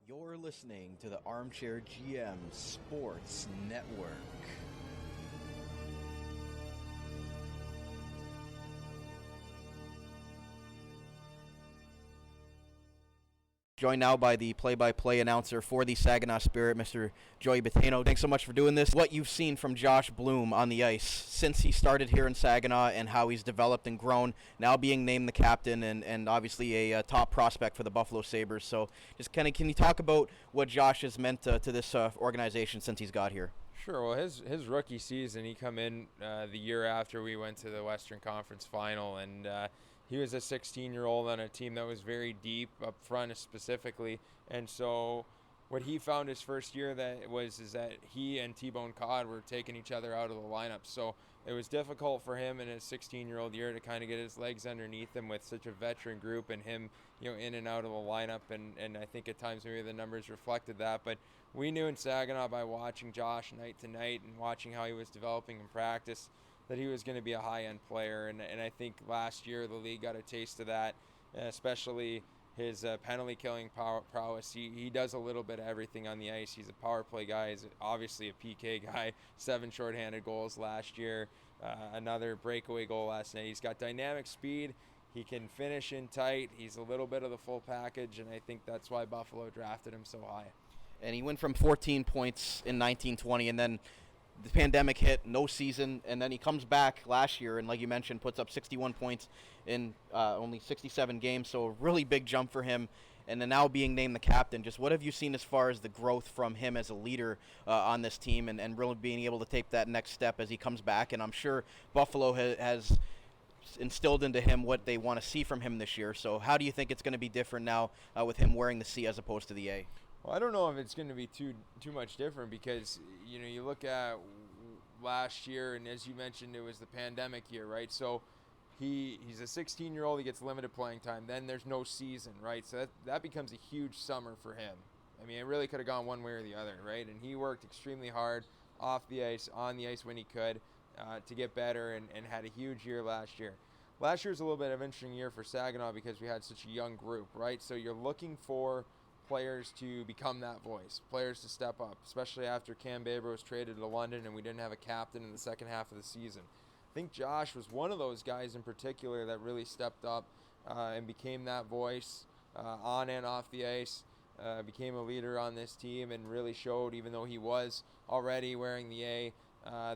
You're listening to the Armchair GM Sports Network. Joined now by the play-by-play announcer for the Saginaw Spirit, Mr. Joey Battaino. Thanks so much for doing this. What you've seen from Josh Bloom on the ice since he started here in Saginaw and how he's developed and grown, now being named the captain and obviously a top prospect for the Buffalo Sabres. So just can you talk about what Josh has meant to this organization since he's got here? Sure. Well, his rookie season, he come in the year after we went to the Western Conference Final, and he was a 16-year-old on a team that was very deep up front specifically. And so what he found his first year is that he and T-Bone Cod were taking each other out of the lineup. So it was difficult for him in his 16-year-old year to kind of get his legs underneath him with such a veteran group and him, in and out of the lineup. And I think at times maybe the numbers reflected that. But we knew in Saginaw by watching Josh night to night and watching how he was developing in practice that he was going to be a high-end player. And I think last year the league got a taste of that, especially his penalty killing prowess. He does a little bit of everything on the ice. He's a power play guy. He's obviously a PK guy. 7 shorthanded goals last year. Another breakaway goal last night. He's got dynamic speed. He can finish in tight. He's a little bit of the full package, and I think that's why Buffalo drafted him so high. And he went from 14 points in 1920, and then the pandemic hit, no season, and then he comes back last year and, like you mentioned, puts up 61 points in only 67 games, so a really big jump for him. And then now being named the captain, just what have you seen as far as the growth from him as a leader on this team and really being able to take that next step as he comes back? And I'm sure Buffalo has instilled into him what they want to see from him this year. So how do you think it's going to be different now with him wearing the C as opposed to the A? Well, I don't know if it's going to be too much different because, you look at last year, and as you mentioned, it was the pandemic year, right? So he's a 16-year-old, he gets limited playing time. Then there's no season, right? So that becomes a huge summer for him. I mean, it really could have gone one way or the other, right? And he worked extremely hard off the ice, on the ice when he could to get better and had a huge year last year. Last year was a little bit of an interesting year for Saginaw because we had such a young group, right? So you're looking for players to become that voice, players to step up, especially after Cam Baber was traded to London and we didn't have a captain in the second half of the season. I think Josh was one of those guys in particular that really stepped up and became that voice on and off the ice, became a leader on this team and really showed, even though he was already wearing the A,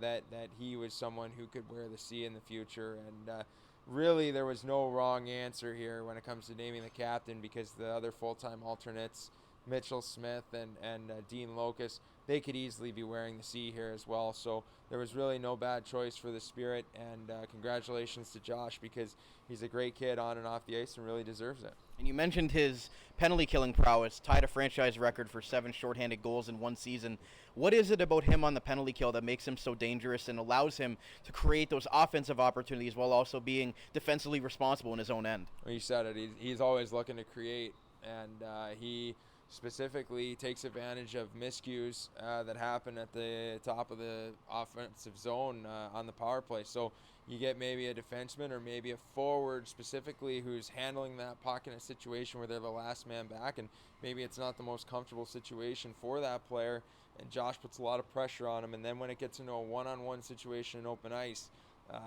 that he was someone who could wear the C in the future. And really, there was no wrong answer here when it comes to naming the captain because the other full-time alternates, Mitchell Smith and Dean Locust, they could easily be wearing the C here as well. So there was really no bad choice for the Spirit, and congratulations to Josh because he's a great kid on and off the ice and really deserves it. And you mentioned his penalty-killing prowess, tied a franchise record for 7 shorthanded goals in one season. What is it about him on the penalty kill that makes him so dangerous and allows him to create those offensive opportunities while also being defensively responsible in his own end? Well, you said it. He's always looking to create, and he specifically takes advantage of miscues that happen at the top of the offensive zone on the power play. So you get maybe a defenseman or maybe a forward specifically who's handling that puck in a situation where they're the last man back, and maybe it's not the most comfortable situation for that player, and Josh puts a lot of pressure on him. And then when it gets into a one-on-one situation in open ice,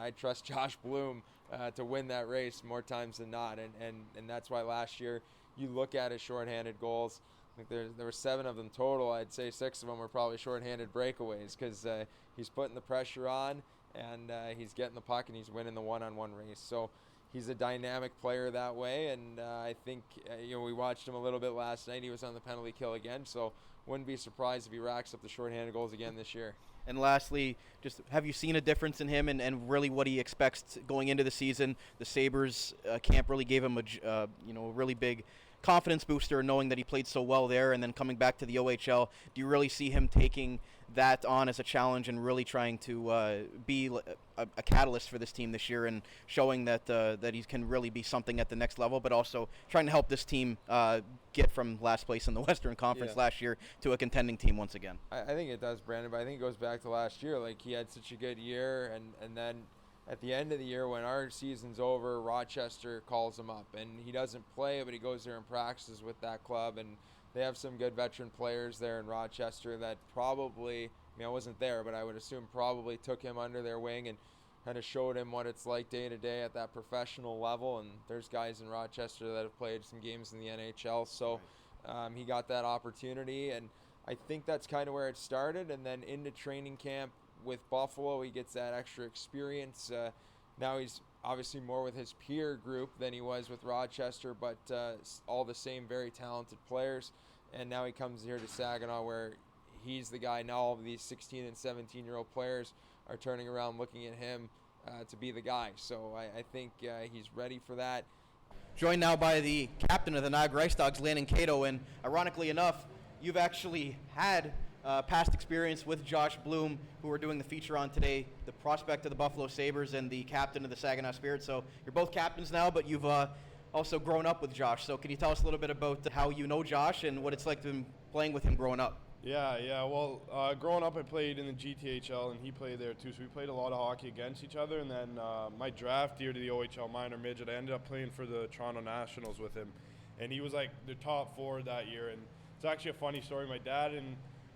I trust Josh Bloom to win that race more times than not, and that's why last year you look at his shorthanded goals. I think there were 7 of them total. I'd say 6 of them were probably shorthanded breakaways because he's putting the pressure on and he's getting the puck and he's winning the one-on-one race. So he's a dynamic player that way, and I think we watched him a little bit last night. He was on the penalty kill again, so wouldn't be surprised if he racks up the shorthanded goals again this year. And lastly, just have you seen a difference in him and really what he expects going into the season? The Sabres camp really gave him a really big confidence booster knowing that he played so well there, and then coming back to the OHL. Do you really see him taking that on as a challenge and really trying to be a catalyst for this team this year and showing that he can really be something at the next level, but also trying to help this team get from last place in the Western Conference last year to a contending team once again? I think it does, Brandon, but I think it goes back to last year. Like, he had such a good year, and then at the end of the year when our season's over, Rochester calls him up, and he doesn't play, but he goes there and practices with that club, and they have some good veteran players there in Rochester that probably, I mean, I wasn't there, but I would assume probably took him under their wing and kind of showed him what it's like day to day at that professional level. And there's guys in Rochester that have played some games in the NHL, so he got that opportunity, and I think that's kind of where it started. And then into training camp with Buffalo, he gets that extra experience. Now he's obviously more with his peer group than he was with Rochester, but all the same very talented players. And now he comes here to Saginaw, where he's the guy. Now all of these 16 and 17-year-old players are turning around looking at him to be the guy. So I think he's ready for that. Joined now by the captain of the Niagara IceDogs, Landon Cato, and ironically enough, you've actually had past experience with Josh Bloom, who we're doing the feature on today, the prospect of the Buffalo Sabres and the captain of the Saginaw Spirit. So you're both captains now, but you've also grown up with Josh. So can you tell us a little bit about how you know Josh and what it's like to be playing with him growing up? Yeah. Well, growing up, I played in the GTHL, and he played there too. So we played a lot of hockey against each other. And then my draft year to the OHL minor midget, I ended up playing for the Toronto Nationals with him. And he was like the top forward that year. And it's actually a funny story. My dad and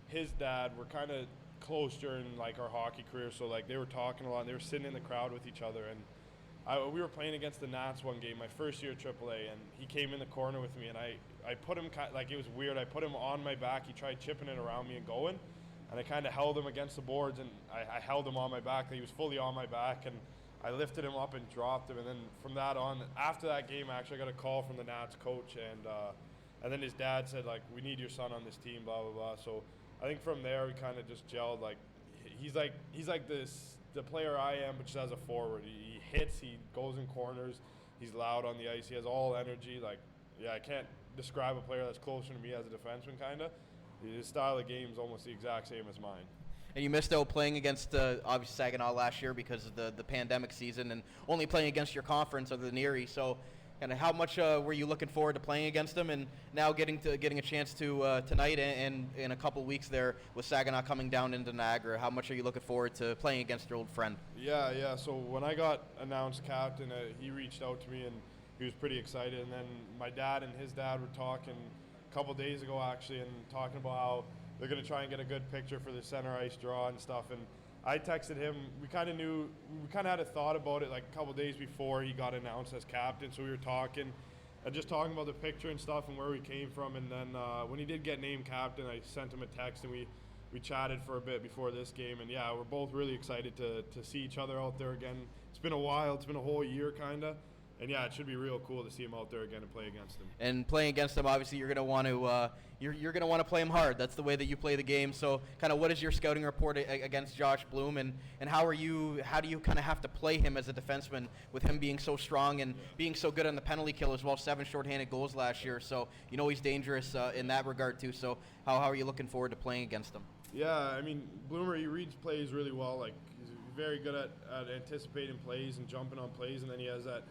his dad were kind of close during like our hockey career. So like they were talking a lot, and they were sitting in the crowd with each other. And we were playing against the Nats one game, my first year at AAA, and he came in the corner with me, and I put him, like, it was weird. I put him on my back. He tried chipping it around me and going, and I kind of held him against the boards, and I held him on my back. He was fully on my back, and I lifted him up and dropped him. And then from that on, after that game, I actually got a call from the Nats coach, and then his dad said, like, we need your son on this team, blah, blah, blah. So I think from there we kind of just gelled. Like, he's like the player I am, but just as a forward. He hits, he goes in corners, he's loud on the ice, he has all energy. Like, yeah, I can't describe a player that's closer to me as a defenseman, kind of. His style of game is almost the exact same as mine. And you missed out playing against obviously Saginaw last year because of the pandemic season, and only playing against your conference other than Erie. So, kind of how much were you looking forward to playing against them, and now getting a chance to tonight and in a couple weeks there with Saginaw coming down into Niagara? How much are you looking forward to playing against your old friend? Yeah. So when I got announced captain, he reached out to me and he was pretty excited. And then my dad and his dad were talking a couple days ago actually, and talking about how they're going to try and get a good picture for the center ice draw and stuff. And I texted him. We kind of had a thought about it like a couple days before he got announced as captain. So we were talking and just talking about the picture and stuff and where we came from. And then when he did get named captain, I sent him a text, and we chatted for a bit before this game. And yeah, we're both really excited to see each other out there again. It's been a while. It's been a whole year kind of. And yeah, it should be real cool to see him out there again and play against him. And playing against him, obviously, you're going to want to you're going to want to play him hard. That's the way that you play the game. So, kind of, what is your scouting report against Josh Bloom, and how do you kind of have to play him as a defenseman with him being so strong and being so good on the penalty kill as well? 7 shorthanded goals last year. So he's dangerous in that regard too. So how are you looking forward to playing against him? Yeah, I mean, Bloomer, he reads plays really well. Like, he's very good at anticipating plays and jumping on plays, and then he has that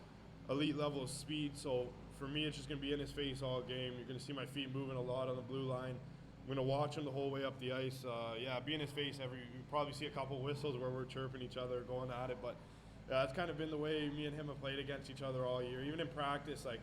elite level of speed. So for me, it's just going to be in his face all game. You're going to see my feet moving a lot on the blue line. I'm going to watch him the whole way up the ice. Be in his face you probably see a couple whistles where we're chirping each other, going at it. But that's kind of been the way me and him have played against each other all year. Even in practice, like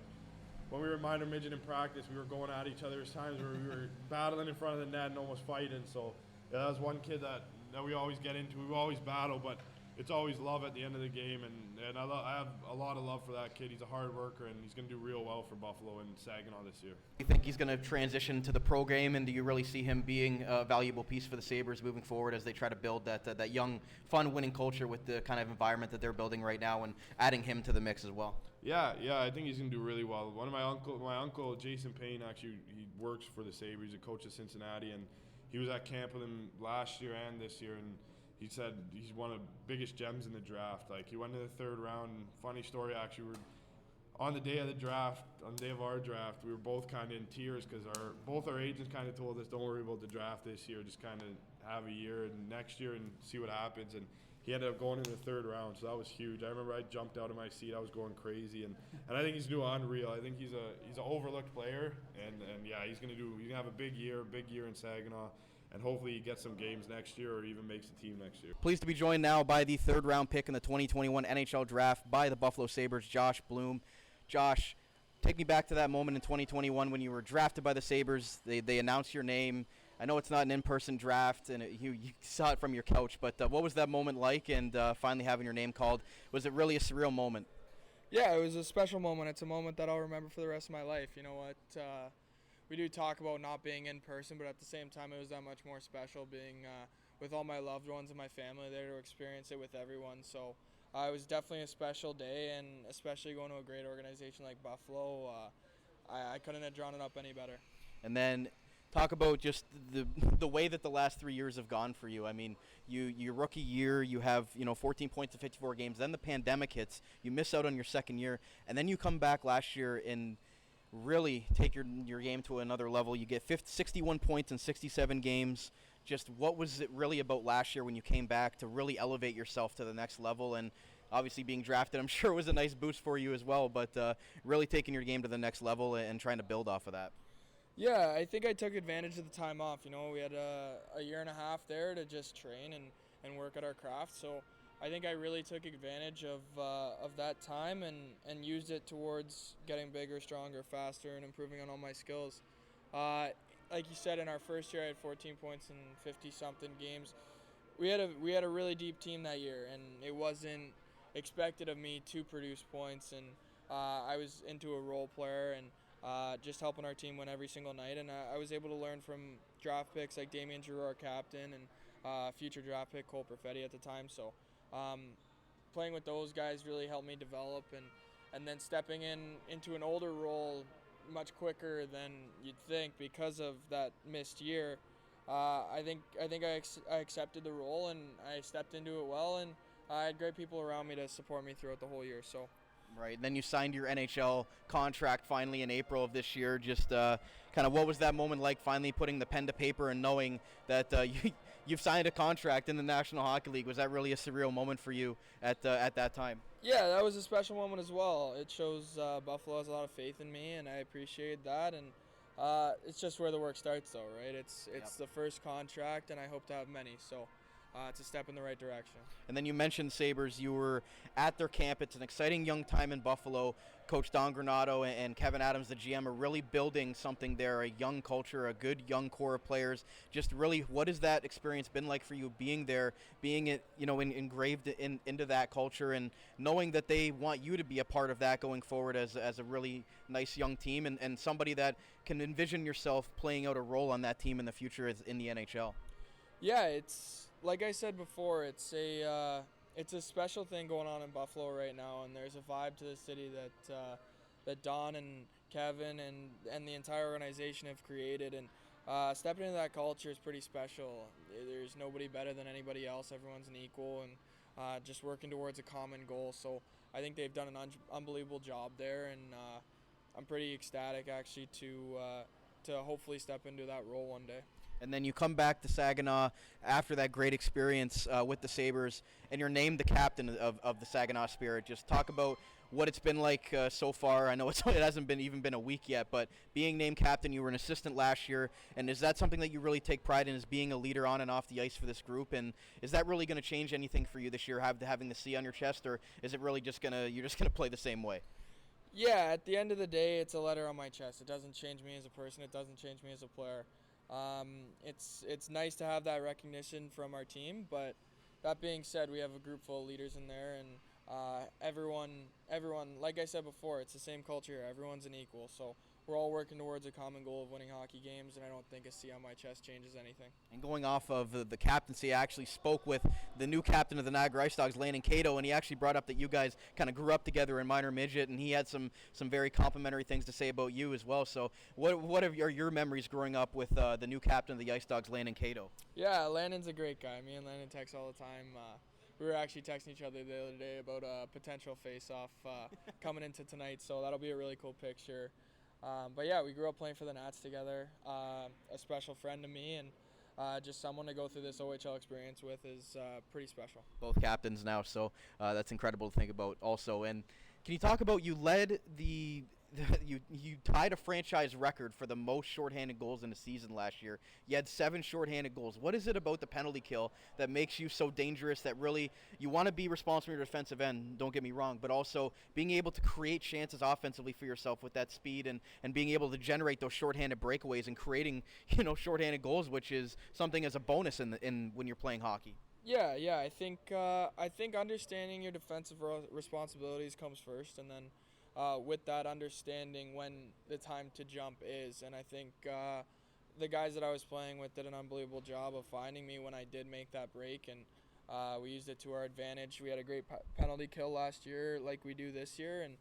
when we were minor midget in practice, we were going at each other. There's times where we were battling in front of the net and almost fighting. So yeah, that was one kid that we always get into. We always battle, but it's always love at the end of the game, and I have a lot of love for that kid. He's a hard worker, and he's going to do real well for Buffalo and Saginaw this year. Do you think he's going to transition to the pro game, and do you really see him being a valuable piece for the Sabres moving forward as they try to build that young, fun, winning culture with the kind of environment that they're building right now, and adding him to the mix as well? Yeah, I think he's going to do really well. One of my uncle Jason Payne, actually, he works for the Sabres. He's a coach at Cincinnati, and he was at camp with him last year and this year, and he said he's one of the biggest gems in the draft. Like, he went to the 3rd round. Funny story, actually, on the day of our draft, we were both kind of in tears because both our agents kind of told us, don't worry about the draft this year, just kind of have a year and next year and see what happens. And he ended up going in the 3rd round, so that was huge. I remember I jumped out of my seat. I was going crazy, and I think he's doing unreal. I think he's an overlooked player, and yeah, he's gonna have a big year in Saginaw. And hopefully he gets some games next year or even makes the team next year. Pleased to be joined now by the 3rd round pick in the 2021 NHL Draft by the Buffalo Sabres, Josh Bloom. Josh, take me back to that moment in 2021 when you were drafted by the Sabres. They announced your name. I know it's not an in-person draft, and you saw it from your couch, but what was that moment like, and finally having your name called? Was it really a surreal moment? Yeah, it was a special moment. It's a moment that I'll remember for the rest of my life. You know what? We do talk about not being in person, but at the same time, it was that much more special being with all my loved ones and my family there to experience it with everyone. So it was definitely a special day, and especially going to a great organization like Buffalo, I couldn't have drawn it up any better. And then talk about just the way that the last 3 years have gone for you. I mean, your rookie year, you have 14 points in 54 games. Then the pandemic hits. You miss out on your second year, and then you come back last year and really take your game to another level. You get 61 points in 67 games. Just what was it really about last year when you came back to really elevate yourself to the next level? And obviously being drafted, I'm sure, was a nice boost for you as well, but really taking your game to the next level and trying to build off of that. Yeah, I think I took advantage of the time off. We had a year and a half there to just train and work at our craft. So I think I really took advantage of that time and used it towards getting bigger, stronger, faster, and improving on all my skills. Like you said, in our first year, I had 14 points in 50-something games. We had a really deep team that year, and it wasn't expected of me to produce points. And I was into a role player and just helping our team win every single night. And I was able to learn from draft picks like Damian Giroux, our captain, and future draft pick Cole Perfetti at the time. So playing with those guys really helped me develop, and then stepping into an older role much quicker than you'd think because of that missed year. I think I accepted the role, and I stepped into it well, and I had great people around me to support me throughout the whole year. So. Right, and then you signed your NHL contract finally in April of this year. Just kind of what was that moment like, finally putting the pen to paper and knowing that you've signed a contract in the National Hockey League? Was that really a surreal moment for you at that time? Yeah, that was a special moment as well. It shows Buffalo has a lot of faith in me, and I appreciate that. And it's just where the work starts, though, right? It's the first contract, and I hope to have many. So it's a step in the right direction. And then you mentioned Sabres. You were at their camp. It's an exciting young time in Buffalo. Coach Don Granato and Kevin Adams, the GM, are really building something there, a young culture, a good young core of players. Just really, what has that experience been like for you, being there, being it, engraved into that culture, and knowing that they want you to be a part of that going forward as a really nice young team and somebody that can envision yourself playing out a role on that team in the future in the NHL? Yeah, it's like I said before, it's a special thing going on in Buffalo right now, and there's a vibe to the city that Don and Kevin and the entire organization have created, and stepping into that culture is pretty special. There's nobody better than anybody else. Everyone's an equal, and just working towards a common goal. So I think they've done an unbelievable job there, and I'm pretty ecstatic actually to hopefully step into that role one day. And then you come back to Saginaw after that great experience with the Sabres, and you're named the captain of the Saginaw Spirit. Just talk about what it's been like so far. I know it hasn't even been a week yet, but being named captain, you were an assistant last year, and is that something that you really take pride in, as being a leader on and off the ice for this group? And is that really going to change anything for you this year, having the C on your chest, or is it really you're just gonna play the same way? Yeah, at the end of the day, it's a letter on my chest. It doesn't change me as a person. It doesn't change me as a player. It's nice to have that recognition from our team, but that being said, we have a group full of leaders in there, and everyone, like I said before, it's the same culture here. Everyone's an equal, so we're all working towards a common goal of winning hockey games, and I don't think a C on my chest changes anything. And going off of the captaincy, I actually spoke with the new captain of the Niagara IceDogs, Landon Cato, and he actually brought up that you guys kind of grew up together in minor midget, and he had some very complimentary things to say about you as well. So what are your memories growing up with the new captain of the IceDogs, Landon Cato? Yeah, Landon's a great guy. Me and Landon text all the time. We were actually texting each other the other day about a potential face-off coming into tonight, so that'll be a really cool picture. But yeah, we grew up playing for the Nats together. A special friend to me, and just someone to go through this OHL experience with is pretty special. Both captains now, so that's incredible to think about also. And can you talk about, you led the you tied a franchise record for the most shorthanded goals in a season last year. You had 7 shorthanded goals. What is it about the penalty kill that makes you so dangerous, that really you want to be responsible for your defensive end, don't get me wrong, but also being able to create chances offensively for yourself with that speed and being able to generate those shorthanded breakaways and creating, shorthanded goals, which is something as a bonus in when you're playing hockey. Yeah. I think understanding your defensive responsibilities comes first, and then with that, understanding when the time to jump is. And I think the guys that I was playing with did an unbelievable job of finding me when I did make that break, and we used it to our advantage. We had a great penalty kill last year like we do this year, and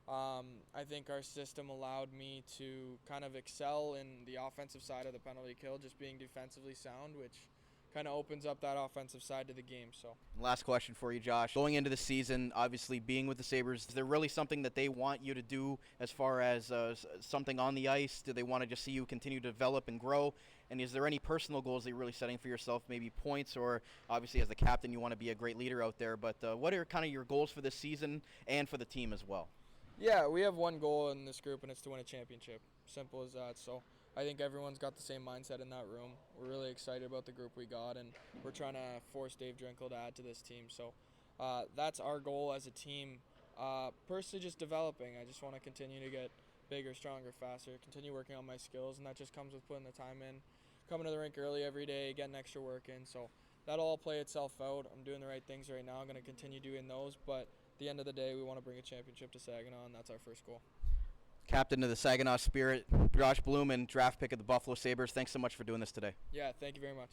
I think our system allowed me to kind of excel in the offensive side of the penalty kill, just being defensively sound, which kind of opens up that offensive side to the game. So, last question for you, Josh. Going into the season, obviously being with the Sabres, is there really something that they want you to do as far as something on the ice? Do they want to just see you continue to develop and grow? And is there any personal goals that you're really setting for yourself, maybe points, or obviously as the captain you want to be a great leader out there, but what are kind of your goals for this season and for the team as well? Yeah, we have one goal in this group, and it's to win a championship. Simple as that. So I think everyone's got the same mindset in that room. We're really excited about the group we got, and we're trying to force Dave Drinkle to add to this team. So that's our goal as a team. Personally, just developing. I just want to continue to get bigger, stronger, faster, continue working on my skills, and that just comes with putting the time in, coming to the rink early every day, getting extra work in. So that'll all play itself out. I'm doing the right things right now. I'm going to continue doing those, but at the end of the day, we want to bring a championship to Saginaw, and that's our first goal. Captain of the Saginaw Spirit, Josh Bloom, and draft pick of the Buffalo Sabres, thanks so much for doing this today. Yeah, thank you very much.